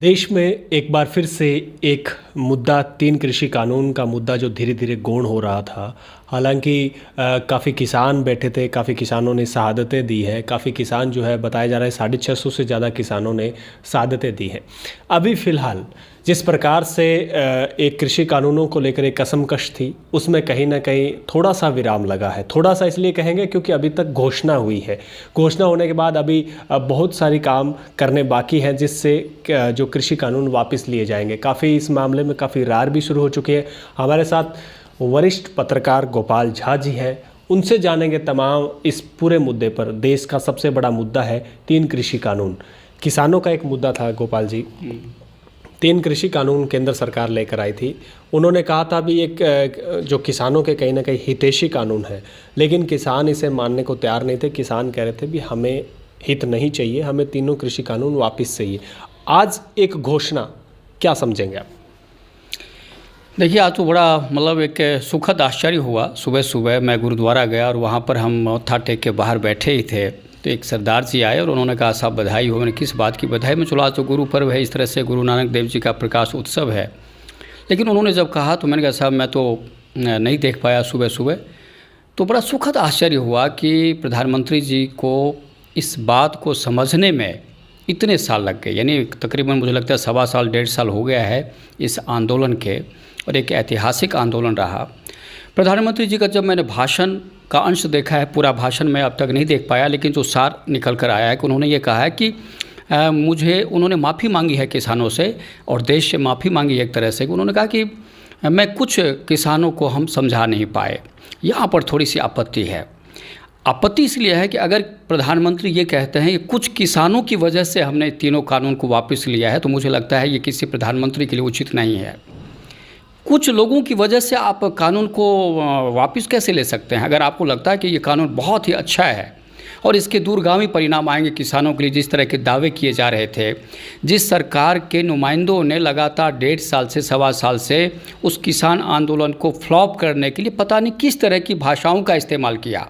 देश में एक बार फिर से एक मुद्दा तीन कृषि कानून का मुद्दा जो धीरे धीरे गौण हो रहा था। हालांकि काफ़ी किसान बैठे थे, काफ़ी किसानों ने शहादतें दी है, काफ़ी किसान जो है बताया जा रहा है 650 से ज़्यादा किसानों ने शहादतें दी हैं। अभी फ़िलहाल जिस प्रकार से एक कृषि कानूनों को लेकर एक कसमकश थी, उसमें कहीं ना कहीं थोड़ा सा विराम लगा है। थोड़ा सा इसलिए कहेंगे क्योंकि अभी तक घोषणा हुई है। घोषणा होने के बाद अभी बहुत सारी काम करने बाकी हैं, जिससे जो कृषि कानून वापस लिए जाएंगे। काफ़ी इस मामले में काफ़ी रार भी शुरू हो चुकी है। हमारे साथ वरिष्ठ पत्रकार गोपाल झा जी हैं, उनसे जानेंगे तमाम इस पूरे मुद्दे पर। देश का सबसे बड़ा मुद्दा है तीन कृषि कानून। किसानों का एक मुद्दा था गोपाल जी, तीन कृषि कानून केंद्र सरकार लेकर आई थी। उन्होंने कहा था भी एक जो किसानों के कहीं ना कहीं हितैषी कानून है, लेकिन किसान इसे मानने को तैयार नहीं थे। किसान कह रहे थे भी हमें हित नहीं चाहिए, हमें तीनों कृषि कानून वापस चाहिए। आज एक घोषणा, क्या समझेंगे आप? देखिए, आज तो बड़ा मतलब एक सुखद आश्चर्य हुआ। सुबह सुबह मैं गुरुद्वारा गया और वहाँ पर हम मत्था टेक के बाहर बैठे ही थे, तो एक सरदार जी आए और उन्होंने कहा साहब बधाई हो। मैंने किस बात की बधाई? मैं चलो आज तो गुरु पर्व है, इस तरह से गुरु नानक देव जी का प्रकाश उत्सव है। लेकिन उन्होंने जब कहा तो मैंने कहा साहब मैं तो नहीं देख पाया सुबह सुबह। तो बड़ा सुखद आश्चर्य हुआ कि प्रधानमंत्री जी को इस बात को समझने में इतने साल लग गए। यानी तकरीबन मुझे लगता है 1.25 साल 1.5 साल हो गया है इस आंदोलन के, और एक ऐतिहासिक आंदोलन रहा। प्रधानमंत्री जी का जब मैंने भाषण का अंश देखा है, पूरा भाषण मैं अब तक नहीं देख पाया, लेकिन जो सार निकल कर आया है कि उन्होंने ये कहा है कि उन्होंने माफ़ी मांगी है किसानों से और देश से माफ़ी मांगी है एक तरह से। उन्होंने कहा कि मैं कुछ किसानों को हम समझा नहीं पाए, यहाँ पर थोड़ी सी आपत्ति है। आपत्ति इसलिए है कि अगर प्रधानमंत्री ये कहते हैं कि कुछ किसानों की वजह से हमने तीनों कानून को वापस लिया है, तो मुझे लगता है ये किसी प्रधानमंत्री के लिए उचित नहीं है। कुछ लोगों की वजह से आप कानून को वापस कैसे ले सकते हैं? अगर आपको लगता है कि ये कानून बहुत ही अच्छा है और इसके दूरगामी परिणाम आएंगे किसानों के लिए, जिस तरह के दावे किए जा रहे थे, जिस सरकार के नुमाइंदों ने लगातार 1.5 साल से 1.25 साल से उस किसान आंदोलन को फ्लॉप करने के लिए पता नहीं किस तरह की भाषाओं का इस्तेमाल किया।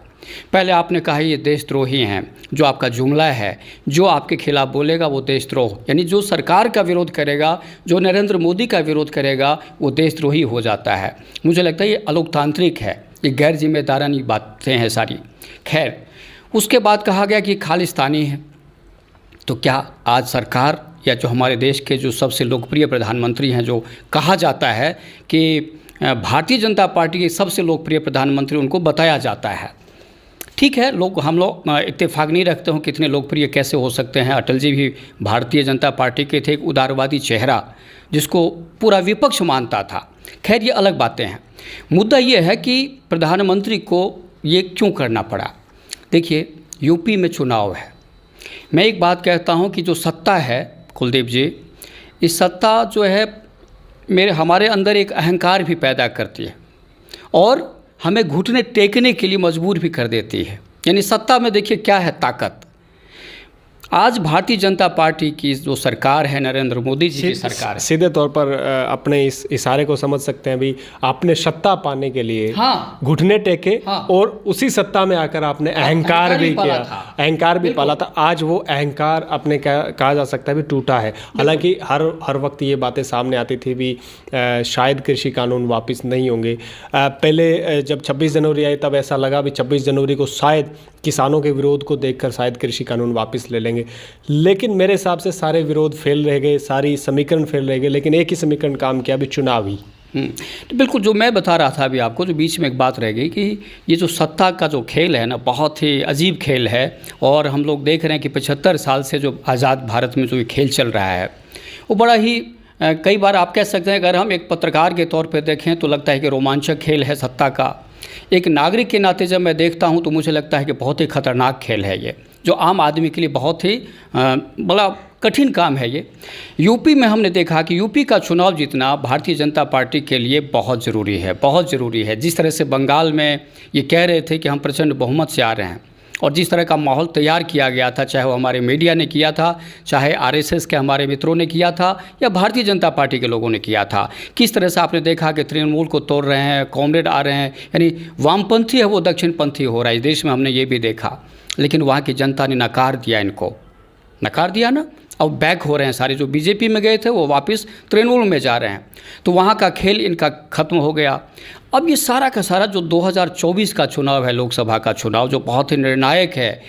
पहले आपने कहा ये देशद्रोही हैं, जो आपका जुमला है, जो आपके खिलाफ बोलेगा वो देशद्रोह, यानी जो सरकार का विरोध करेगा, जो नरेंद्र मोदी का विरोध करेगा, वो देशद्रोही हो जाता है। मुझे लगता है ये अलोकतांत्रिक है, ये गैर जिम्मेदारानी बातें हैं सारी। खैर, उसके बाद कहा गया कि खालिस्तानी है। तो क्या आज सरकार या जो हमारे देश के जो सबसे लोकप्रिय प्रधानमंत्री हैं, जो कहा जाता है कि भारतीय जनता पार्टी के सबसे लोकप्रिय प्रधानमंत्री, उनको बताया जाता है, ठीक है, हम लोग इत्तेफाक नहीं रखते हो कितने लोकप्रिय कैसे हो सकते हैं। अटल जी भी भारतीय जनता पार्टी के थे, एक उदारवादी चेहरा जिसको पूरा विपक्ष मानता था। खैर, ये अलग बातें हैं। मुद्दा ये है कि प्रधानमंत्री को ये क्यों करना पड़ा। देखिए, यूपी में चुनाव है। मैं एक बात कहता हूँ कि जो सत्ता है कुलदीप जी, इस सत्ता जो है हमारे अंदर एक अहंकार भी पैदा करती है और हमें घुटने टेकने के लिए मजबूर भी कर देती है। यानी सत्ता में देखिए क्या है ताकत। आज भारतीय जनता पार्टी की जो सरकार है, नरेंद्र मोदी जी की सरकार है। सीधे तौर पर अपने इस इशारे को समझ सकते हैं भी, आपने सत्ता पाने के लिए घुटने टेके और उसी सत्ता में आकर आपने अहंकार भी किया, अहंकार भी पाला था। आज वो अहंकार अपने कहा जा सकता है भी टूटा है। हालांकि हर वक्त ये बातें सामने आती थी भी शायद कृषि कानून वापस नहीं होंगे। पहले जब 26 जनवरी आई तब ऐसा लगा भी 26 जनवरी को शायद किसानों के विरोध को देखकर शायद कृषि कानून वापस ले लेंगे, लेकिन मेरे हिसाब से सारे विरोध फेल रह गए, सारी समीकरण फेल रह गए, लेकिन एक ही समीकरण काम किया भी, चुनाव ही। तो बिल्कुल जो मैं बता रहा था अभी आपको, जो बीच में एक बात रह गई कि ये जो सत्ता का जो खेल है ना, बहुत ही अजीब खेल है। और हम लोग देख रहे हैं कि 75 साल से जो आज़ाद भारत में जो ये खेल चल रहा है, वो बड़ा ही कई बार आप कह सकते हैं, अगर हम एक पत्रकार के तौर पर देखें तो लगता है कि रोमांचक खेल है सत्ता का। एक नागरिक के नाते जब मैं देखता हूं तो मुझे लगता है कि बहुत ही खतरनाक खेल है ये, जो आम आदमी के लिए बहुत ही बड़ा कठिन काम है ये। यूपी में हमने देखा कि यूपी का चुनाव जीतना भारतीय जनता पार्टी के लिए बहुत ज़रूरी है, बहुत ज़रूरी है। जिस तरह से बंगाल में ये कह रहे थे कि हम प्रचंड बहुमत से आ रहे हैं, और जिस तरह का माहौल तैयार किया गया था, चाहे वो हमारे मीडिया ने किया था, चाहे आरएसएस के हमारे मित्रों ने किया था, या भारतीय जनता पार्टी के लोगों ने किया था, किस तरह से आपने देखा कि तृणमूल को तोड़ रहे हैं, कॉमरेड आ रहे हैं, यानी वामपंथी है वो दक्षिणपंथी हो रहा है। इस देश में हमने ये भी देखा, लेकिन वहाँ की जनता ने नकार दिया, इनको नकार दिया ना। अब बैक हो रहे हैं सारे, जो बीजेपी में गए थे वो वापस तृणमूल में जा रहे हैं। तो वहाँ का खेल इनका खत्म हो गया। अब ये सारा का सारा जो 2024 का चुनाव है, लोकसभा का चुनाव, जो बहुत ही निर्णायक है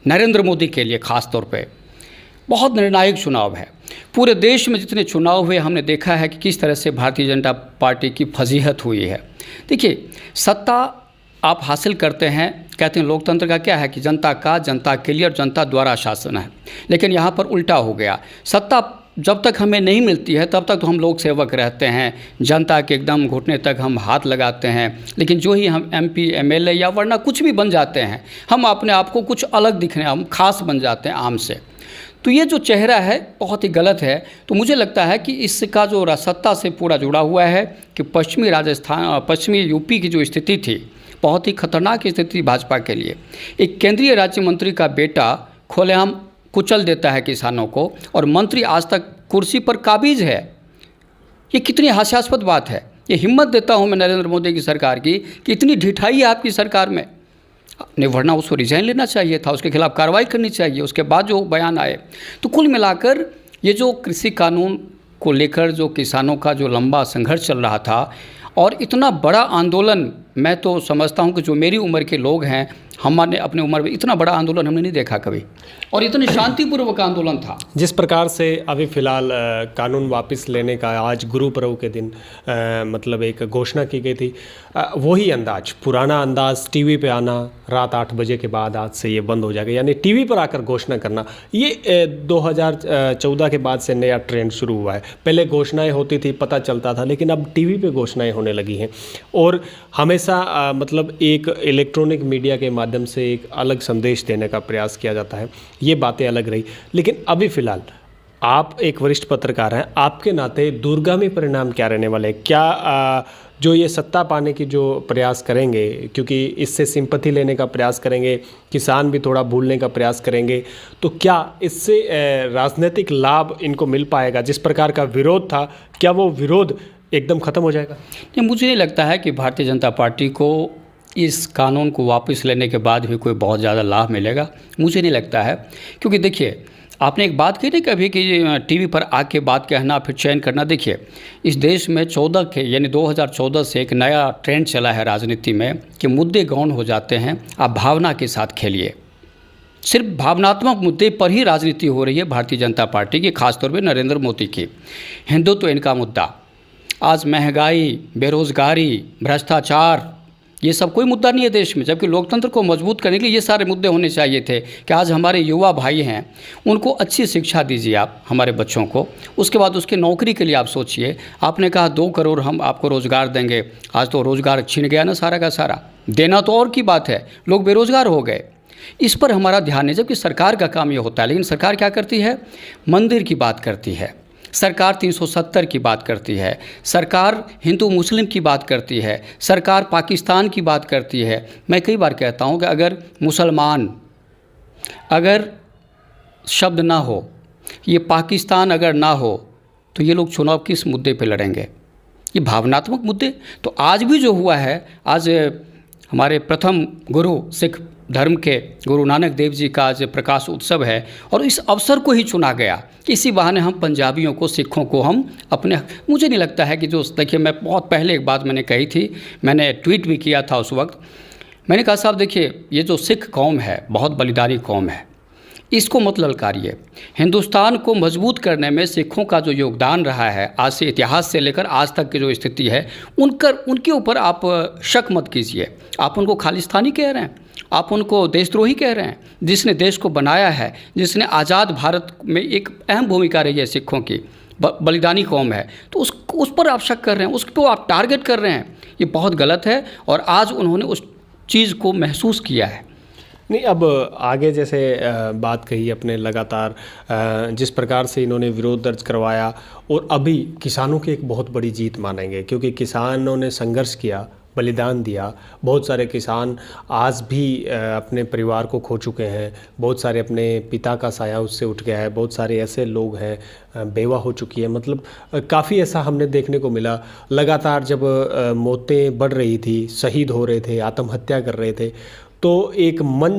नरेंद्र मोदी के लिए, ख़ास तौर पे बहुत निर्णायक चुनाव है। पूरे देश में जितने चुनाव हुए हमने देखा है कि किस तरह से भारतीय जनता पार्टी की फजीहत हुई है। देखिए, सत्ता आप हासिल करते हैं, कहते हैं लोकतंत्र का क्या है कि जनता का, जनता के लिए और जनता द्वारा शासन है। लेकिन यहाँ पर उल्टा हो गया। सत्ता जब तक हमें नहीं मिलती है तब तक तो हम लोक सेवक रहते हैं, जनता के एकदम घुटने तक हम हाथ लगाते हैं। लेकिन जो ही हम MP MLA या वरना कुछ भी बन जाते हैं, हम अपने आप को कुछ अलग दिखने, हम खास बन जाते हैं आम से। तो ये जो चेहरा है बहुत ही गलत है। तो मुझे लगता है कि इसका जो सत्ता से पूरा जुड़ा हुआ है कि पश्चिमी यूपी की जो स्थिति थी, बहुत ही खतरनाक स्थिति थी भाजपा के लिए। एक केंद्रीय राज्य मंत्री का बेटा खुलेआम कुचल देता है किसानों को, और मंत्री आज तक कुर्सी पर काबिज है। ये कितनी हास्यास्पद बात है। ये हिम्मत देता हूँ मैं नरेंद्र मोदी की सरकार की कि इतनी ढिठाई है आपकी सरकार में, नहीं वरना उसको रिजाइन लेना चाहिए था, उसके खिलाफ कार्रवाई करनी चाहिए, उसके बाद जो बयान आए। तो कुल मिलाकर ये जो कृषि कानून को लेकर जो किसानों का जो लंबा संघर्ष चल रहा था, और इतना बड़ा आंदोलन, मैं तो समझता हूँ कि जो मेरी उम्र के लोग हैं, हमने अपने उम्र में इतना बड़ा आंदोलन हमने नहीं देखा कभी, और इतनी शांतिपूर्वक आंदोलन था। जिस प्रकार से अभी फ़िलहाल कानून वापस लेने का आज गुरु पर्व के दिन मतलब एक घोषणा की गई थी, वही अंदाज, पुराना अंदाज, टीवी पे आना, रात 8 बजे के बाद आज से ये बंद हो जाएगा, यानी टीवी पर आकर घोषणा करना, ये 2014 के बाद से नया ट्रेंड शुरू हुआ है। पहले घोषणाएं होती थी, पता चलता था, लेकिन अब टीवी पे घोषणाएं होने लगी हैं, और हमेशा मतलब एक इलेक्ट्रॉनिक मीडिया के माध्यम से एक अलग संदेश देने का प्रयास किया जाता है। ये बातें अलग रही, लेकिन अभी फ़िलहाल आप एक वरिष्ठ पत्रकार हैं, आपके नाते दूरगामी परिणाम क्या रहने वाले हैं? क्या जो ये सत्ता पाने की जो प्रयास करेंगे, क्योंकि इससे सिंपैथी लेने का प्रयास करेंगे, किसान भी थोड़ा भूलने का प्रयास करेंगे, तो क्या इससे राजनीतिक लाभ इनको मिल पाएगा? जिस प्रकार का विरोध था, क्या वो विरोध एकदम ख़त्म हो जाएगा? नहीं, मुझे नहीं लगता है कि भारतीय जनता पार्टी को इस कानून को वापस लेने के बाद भी कोई बहुत ज़्यादा लाभ मिलेगा, मुझे नहीं लगता है। क्योंकि देखिए, आपने एक बात कही ना कभी कि टीवी पर आके बात कहना फिर चयन करना। देखिए, इस देश में 14 के यानी 2014 से एक नया ट्रेंड चला है राजनीति में कि मुद्दे गौण हो जाते हैं, आप भावना के साथ खेलिए। सिर्फ भावनात्मक मुद्दे पर ही राजनीति हो रही है भारतीय जनता पार्टी की, खासतौर पर नरेंद्र मोदी की। हिंदुत्व इनका मुद्दा, आज महंगाई, बेरोजगारी, भ्रष्टाचार, ये सब कोई मुद्दा नहीं है देश में। जबकि लोकतंत्र को मजबूत करने के लिए ये सारे मुद्दे होने चाहिए थे कि आज हमारे युवा भाई हैं, उनको अच्छी शिक्षा दीजिए आप हमारे बच्चों को, उसके बाद उसके नौकरी के लिए आप सोचिए। आपने कहा 2 करोड़ हम आपको रोज़गार देंगे, आज तो रोज़गार छिन गया ना सारा का सारा। देना तो और की बात है, लोग बेरोज़गार हो गए। इस पर हमारा ध्यान नहीं, जबकि सरकार का काम ये होता है। लेकिन सरकार क्या करती है? मंदिर की बात करती है, सरकार 370 की बात करती है, सरकार हिंदू मुस्लिम की बात करती है, सरकार पाकिस्तान की बात करती है। मैं कई बार कहता हूं कि अगर मुसलमान अगर शब्द ना हो, ये पाकिस्तान अगर ना हो, तो ये लोग चुनाव किस मुद्दे पे लड़ेंगे? ये भावनात्मक मुद्दे। तो आज भी जो हुआ है, आज हमारे प्रथम गुरु सिख धर्म के गुरु नानक देव जी का आज प्रकाश उत्सव है, और इस अवसर को ही चुना गया। इसी बहाने हम पंजाबियों को, सिखों को हम अपने, मुझे नहीं लगता है कि जो, देखिए मैं बहुत पहले एक बात मैंने कही थी, मैंने ट्वीट भी किया था उस वक्त। मैंने कहा साहब देखिए, ये जो सिख कौम है बहुत बलिदानी कौम है, इसको मत ललकारिए। हिंदुस्तान को मजबूत करने में सिखों का जो योगदान रहा है, आज से इतिहास से लेकर आज तक की जो स्थिति है, उनके ऊपर आप शक मत कीजिए। आप उनको खालिस्तानी कह रहे हैं, आप उनको देशद्रोही कह रहे हैं। जिसने देश को बनाया है, जिसने आज़ाद भारत में एक अहम भूमिका रही है सिखों की, बलिदानी कौम है, तो उस पर आप शक कर रहे हैं, उस पर आप टारगेट कर रहे हैं। ये बहुत गलत है, और आज उन्होंने उस चीज़ को महसूस किया है। नहीं, अब आगे जैसे बात कही अपने, लगातार जिस प्रकार से इन्होंने विरोध दर्ज करवाया, और अभी किसानों की एक बहुत बड़ी जीत मानेंगे, क्योंकि किसानों ने संघर्ष किया, बलिदान दिया। बहुत सारे किसान आज भी अपने परिवार को खो चुके हैं, बहुत सारे अपने पिता का साया उससे उठ गया है, बहुत सारे ऐसे लोग हैं, बेवा हो चुकी है। मतलब काफ़ी ऐसा हमने देखने को मिला। लगातार जब मौतें बढ़ रही थी, शहीद हो रहे थे, आत्महत्या कर रहे थे, तो एक मन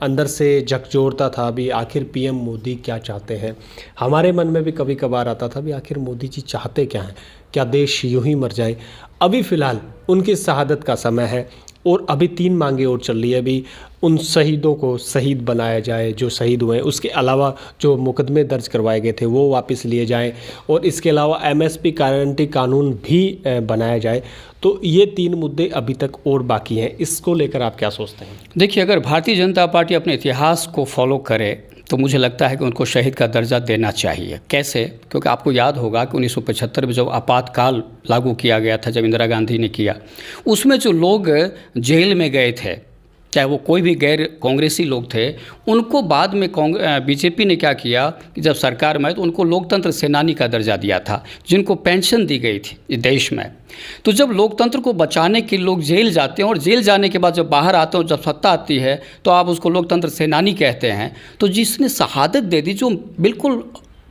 अंदर से झकझोरता था भी आखिर पीएम मोदी क्या चाहते हैं। हमारे मन में भी कभी कभार आता था भी आखिर मोदी जी चाहते क्या हैं, क्या देश यूं ही मर जाए। अभी फ़िलहाल उनकी शहादत का समय है और अभी 3 मांगे और चल रही है। अभी उन शहीदों को शहीद बनाया जाए जो शहीद हुए हैं, उसके अलावा जो मुकदमे दर्ज करवाए गए थे वो वापस लिए जाएं, और इसके अलावा एमएसपी गारंटी कानून भी बनाया जाए। तो ये 3 मुद्दे अभी तक और बाकी हैं। इसको लेकर आप क्या सोचते हैं? देखिए, अगर भारतीय जनता पार्टी अपने इतिहास को फॉलो करे तो मुझे लगता है कि उनको शहीद का दर्जा देना चाहिए। कैसे? क्योंकि आपको याद होगा कि 1975 में जब आपातकाल लागू किया गया था, जब इंदिरा गांधी ने किया, उसमें जो लोग जेल में गए थे, चाहे वो कोई भी गैर कांग्रेसी लोग थे, उनको बाद में बीजेपी ने क्या किया कि जब सरकार में आए तो उनको लोकतंत्र सेनानी का दर्जा दिया था, जिनको पेंशन दी गई थी इस देश में। तो जब लोकतंत्र को बचाने के लोग जेल जाते हैं और जेल जाने के बाद जब बाहर आते हैं और जब सत्ता आती है तो आप उसको लोकतंत्र सेनानी कहते हैं। तो जिसने शहादत दे दी, जो बिल्कुल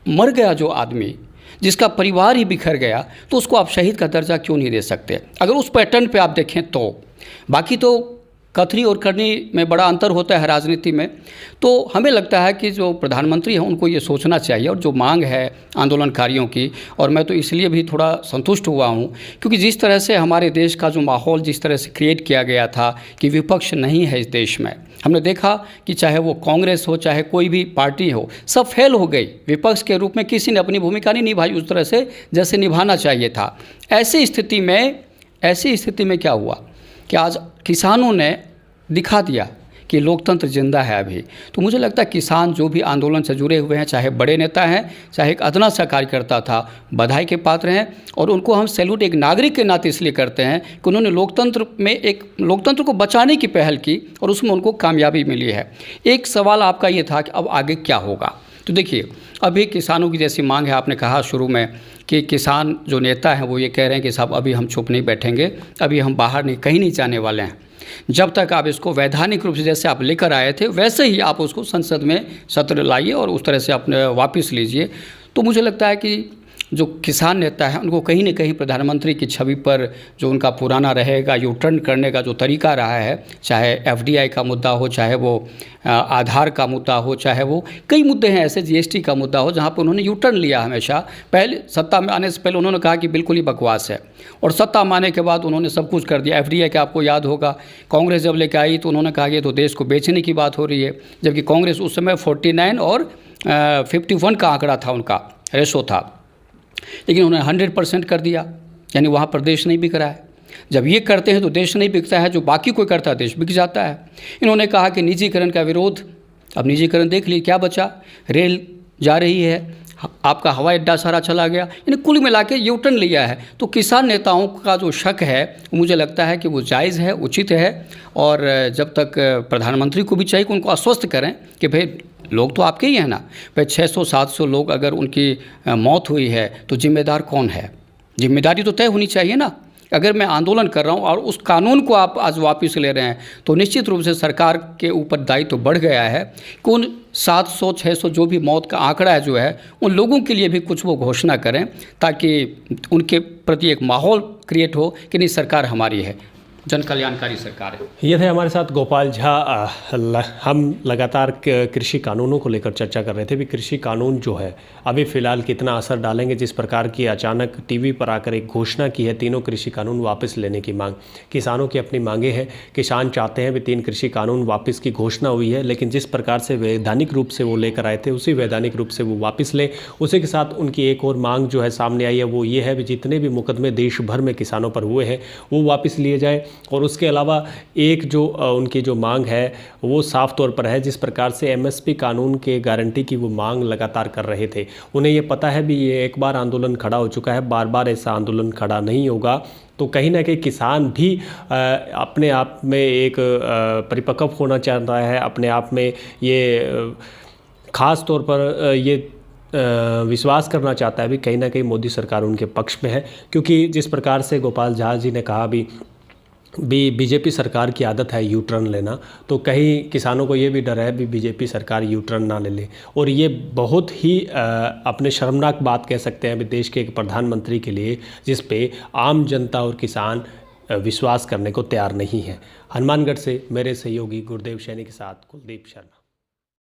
मर गया जो आदमी, जिसका परिवार ही बिखर गया, तो उसको आप शहीद का दर्जा क्यों नहीं दे सकते? अगर उस पैटर्न पे आप देखें तो बाकी तो कथनी और करनी में बड़ा अंतर होता है राजनीति में। तो हमें लगता है कि जो प्रधानमंत्री हैं उनको ये सोचना चाहिए, और जो मांग है आंदोलनकारियों की, और मैं तो इसलिए भी थोड़ा संतुष्ट हुआ हूँ क्योंकि जिस तरह से हमारे देश का जो माहौल जिस तरह से क्रिएट किया गया था कि विपक्ष नहीं है इस देश में, हमने देखा कि चाहे वो कांग्रेस हो चाहे कोई भी पार्टी हो, सब फेल हो गई। विपक्ष के रूप में किसी ने अपनी भूमिका नहीं निभाई उस तरह से जैसे निभाना चाहिए था। ऐसी स्थिति में क्या हुआ कि आज किसानों ने दिखा दिया कि लोकतंत्र जिंदा है अभी। तो मुझे लगता है किसान जो भी आंदोलन से जुड़े हुए हैं, चाहे बड़े नेता हैं चाहे एक अदना सा कार्यकर्ता था, बधाई के पात्र हैं, और उनको हम सैल्यूट एक नागरिक के नाते इसलिए करते हैं कि उन्होंने लोकतंत्र को बचाने की पहल की और उसमें उनको कामयाबी मिली है। एक सवाल आपका ये था कि अब आगे क्या होगा। तो देखिए, अभी किसानों की जैसी मांग है, आपने कहा शुरू में कि किसान जो नेता हैं वो ये कह रहे हैं कि साहब अभी हम चुप नहीं बैठेंगे, अभी हम बाहर नहीं, कहीं नहीं जाने वाले हैं, जब तक आप इसको वैधानिक रूप से जैसे आप लेकर आए थे वैसे ही आप उसको संसद में सत्र लाइए और उस तरह से अपने वापस लीजिए। तो मुझे लगता है कि जो किसान नेता है उनको कहीं न कहीं प्रधानमंत्री की छवि पर जो उनका पुराना रहेगा, यू टर्न करने का जो तरीका रहा है, चाहे एफडीआई का मुद्दा हो, चाहे वो आधार का मुद्दा हो, चाहे वो कई मुद्दे हैं ऐसे, जीएसटी का मुद्दा हो, जहाँ पर उन्होंने यू टर्न लिया हमेशा। पहले सत्ता में आने से पहले उन्होंने कहा कि बिल्कुल ही बकवास है, और सत्ता में आने के बाद उन्होंने सब कुछ कर दिया। एफडीआई का आपको याद होगा, कांग्रेस जब लेकर आई तो उन्होंने कहा कि तो देश को बेचने की बात हो रही है, जबकि कांग्रेस उस समय 49 और 51 का आंकड़ा था, उनका रेशो था, लेकिन उन्होंने 100% कर दिया, यानी वहाँ पर देश नहीं बिक रहा है। जब ये करते हैं तो देश नहीं बिकता है, जो बाकी कोई करता है देश बिक जाता है। इन्होंने कहा कि निजीकरण का विरोध, अब निजीकरण देख लीजिए क्या बचा, रेल जा रही है, आपका हवाई अड्डा सारा चला गया, यानी कुल मिला के यू टर्न लिया है। तो किसान नेताओं का जो शक है मुझे लगता है कि वो जायज़ है, उचित है, और जब तक प्रधानमंत्री को भी चाहिए कि उनको आश्वस्त करें कि भाई लोग तो आपके ही हैं ना, भाई 600-700 लोग अगर उनकी मौत हुई है तो जिम्मेदार कौन है? जिम्मेदारी तो तय होनी चाहिए ना। अगर मैं आंदोलन कर रहा हूँ और उस कानून को आप आज वापस ले रहे हैं तो निश्चित रूप से सरकार के ऊपर दायित्व तो बढ़ गया है कि उन 700-600 जो भी मौत का आंकड़ा है जो है, उन लोगों के लिए भी कुछ वो घोषणा करें, ताकि उनके प्रति एक माहौल क्रिएट हो कि नहीं, सरकार हमारी है, जन कल्याणकारी सरकार है। ये थे हमारे साथ गोपाल झा। हम लगातार कृषि कानूनों को लेकर चर्चा कर रहे थे भी कृषि कानून जो है अभी फ़िलहाल कितना असर डालेंगे। जिस प्रकार की अचानक टीवी पर आकर एक घोषणा की है, तीनों कृषि कानून वापस लेने की मांग, किसानों की अपनी मांगे हैं, किसान चाहते हैं भी 3 कृषि कानून वापस की घोषणा हुई है, लेकिन जिस प्रकार से वैधानिक रूप से वो लेकर आए थे उसी वैधानिक रूप से वो वापस लें। उसी के साथ उनकी एक और मांग जो है सामने आई है, वो ये है भी जितने भी मुकदमे देश भर में किसानों पर हुए हैं वो वापस लिए जाए। और उसके अलावा एक जो उनकी जो मांग है वो साफ तौर पर है, जिस प्रकार से एमएसपी कानून के गारंटी की वो मांग लगातार कर रहे थे, उन्हें ये पता है भी ये एक बार आंदोलन खड़ा हो चुका है, बार बार ऐसा आंदोलन खड़ा नहीं होगा। तो कहीं ना कहीं किसान भी अपने आप में एक परिपक्व होना चाहता है, अपने आप में ये ख़ास तौर पर ये विश्वास करना चाहता है भी कहीं ना कहीं मोदी सरकार उनके पक्ष में है। क्योंकि जिस प्रकार से गोपाल झा जी ने कहा भी बीजेपी सरकार की आदत है यू टर्न लेना, तो कहीं किसानों को ये भी डर है भी बीजेपी सरकार यू टर्न ना ले ले। और ये बहुत ही अपने शर्मनाक बात कह सकते हैं भी देश के एक प्रधानमंत्री के लिए, जिस पे आम जनता और किसान विश्वास करने को तैयार नहीं है। हनुमानगढ़ से मेरे सहयोगी गुरुदेव सैनी के साथ कुलदीप शर्मा।